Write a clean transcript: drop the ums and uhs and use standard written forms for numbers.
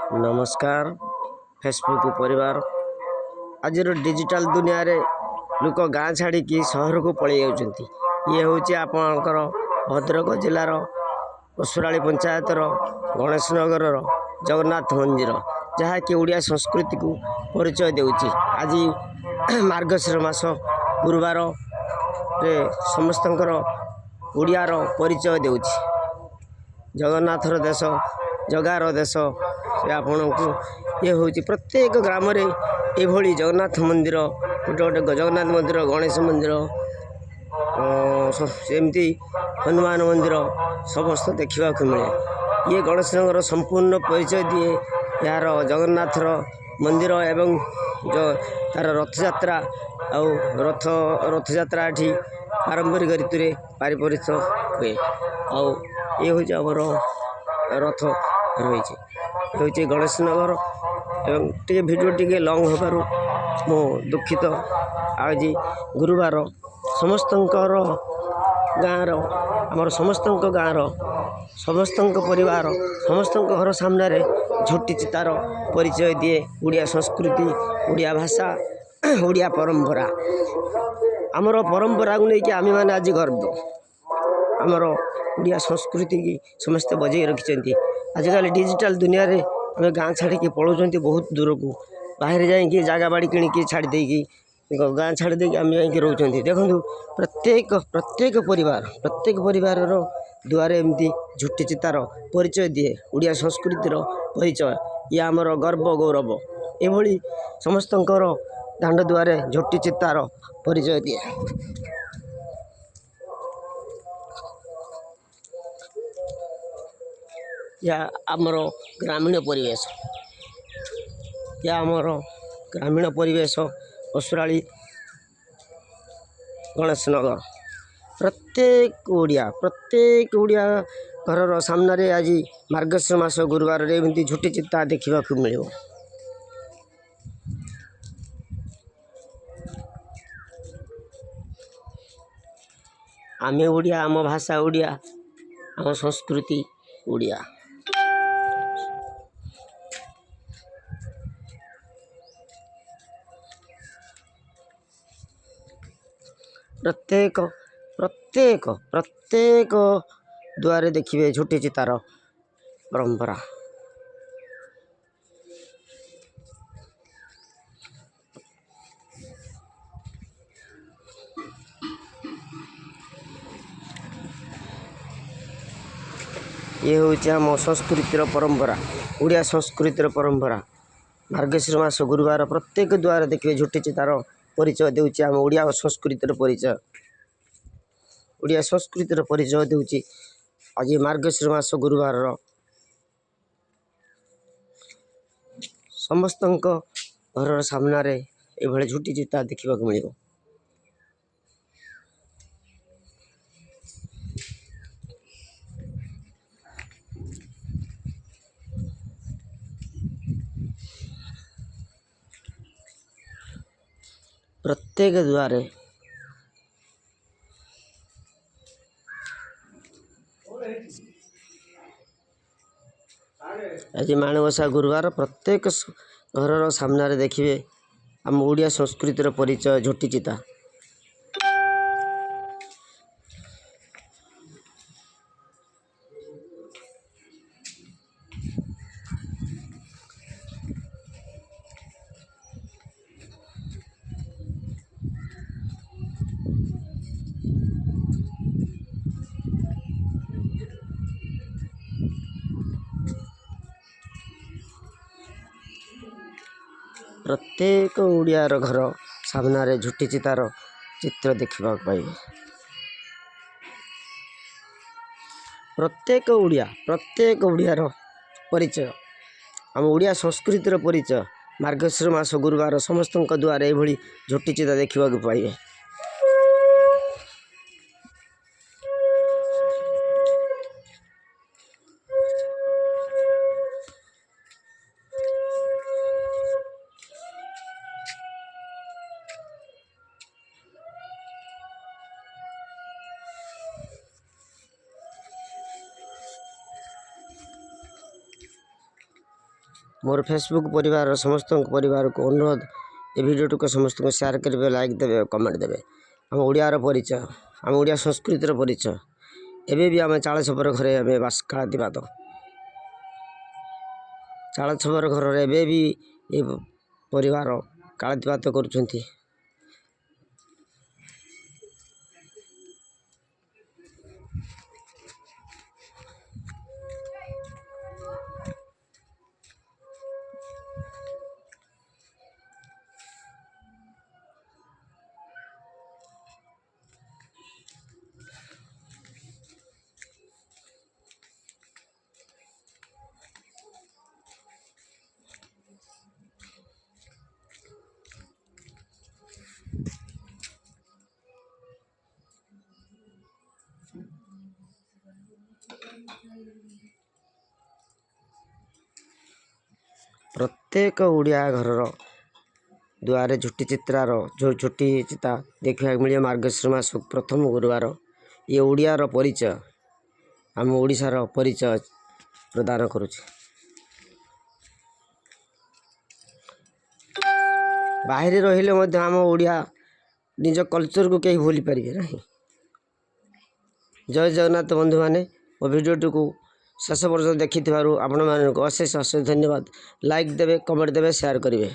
नमस्कार फेसबुक परिवार आज डिजिटल दुनिया रे लोक गाँ छाड़ी सहर को पलि जाउछंती। ये हूँ आपणकर भद्रक जिलार पशुराली पंचायतर गणेश नगर जगन्नाथ मंदिर जहाँकि ओडिया संस्कृति को परिचय देउछि। आज मार्गशीर मास गुरुवार रे समस्तंकर ओडियार परिचय देउछि। जगन्नाथर देश जगार देश से आपण को ये हूँ प्रत्येक ग्राम रे एभली जगन्नाथ मंदिर गोटे गोटे जगन्नाथ मंदिर गणेश मंदिर सेमती हनुमान मंदिर समस्त देखा मिले। ये गणेश नगर संपूर्ण परिचय दिए यार जगन्नाथर मंदिर एवं जो तार रथ यात्रा रथ यात्रा एठी पारंपरिक रीति रे पारिपरित हुए। ये हूँ आमर रथ रही हूँ गणेश नगर एवं टे भिडियो टे लंग होबारु मो दुखित। आज गुरुवार समस्त गाँव आमर समस्त गाँव समस्त परिवार समस्त घर सामने झोटी चितार परिचय दिए। ओडिया संस्कृति ओडिया भाषा ओडिया परंपरा आमर परंपरा को लेकिन आम मैंने आज गर्व आमर ओडिया संस्कृति की समस्ते बजाई रखिंट। आजिकल डिजिटल दुनिया रे आम गाँ छाड़ी पलाउं बहुत दूर को बाहर जाकि जगह बाड़ी कि छाड़ी देकी गाँ छाड़ी देकी आम जा रोच देखूँ प्रत्येक परिवार दुआरे एमती झुटी चितार परिचय दिए। ओडिया संस्कृतिर परिचय ये आमर गर्व गौरव एभली समस्त दांड दुआरे झुटी चितार परिचय दिए। या आमर ग्रामीण परिवेश पशुराली गणेश नगर प्रत्येक ओडिया घर सामने आज मार्गशीर मास गुरुवार रे एमती झुटी चिता देखा मिले। आमे ओडिया आम भाषा ओडिया आम संस्कृति ओडिया। प्रत्येक द्वारे देखिए झुटी चितार परंपरा। ये हूँ आम संस्कृतिर परंपरा ओडिया संस्कृतिर परंपरा। मार्गशीर मास गुरुवार प्रत्येक द्वार देखिए झुटी चितार परिचय देउछि। आम ओडिया संस्कृतिर परिचय ओडिया संस्कृतिर परिचय देउछि। आज मार्गशीर मास गुरुवार समस्त घर सामने ये झुटी चिता देखा मिले। प्रत्येक द्वारे आज माणवसा गुरुवार प्रत्येक घर सामने देखिए आम ओडिया संस्कृतिर परिचय झोटी चिता। प्रत्येक ओडियार घर सामने झुटी चितार चित्र देखा पाइबे। प्रत्येक ओडियार परिचय आम ओडिया संस्कृतिर परिचय मार्गशीर मास गुरुवार समस्त द्वारे ये झुटी चिता देखा पाइबे। मोर फेसबुक परिवार समस्त परिवार को अनुरोध ए भिडियो को समस्त को शेयर करेंगे, लाइक देवे, कमेंट देवे। आम ओडियार परिचय, आम ओडिया संस्कृतिर परिचय एबे भी आम चाल छपर घरे आम बास कालातीपात चाल छपर घर एबे भी ये परिवार कालातीपात करुछंती। प्रत्येक ओडिया घर दुआरे झुटी चित्रार जो झुटी चिता देखा मिले मार्गशीर मास प्रथम गुरुवार ये ओडियार परिचय आम ओडिशार परिचय प्रदान करुचे। बाहर रहिले आम ओडिया निज कल्चर को कहीं भूली पारे ना। जय जगन्नाथ बंधु मैंने भिडियोटी को शेष पर्यटन देखि आपण मानक अशेष अशेष धन्यवाद। लाइक देवे, कमेंट देवे, शेयर करेंगे।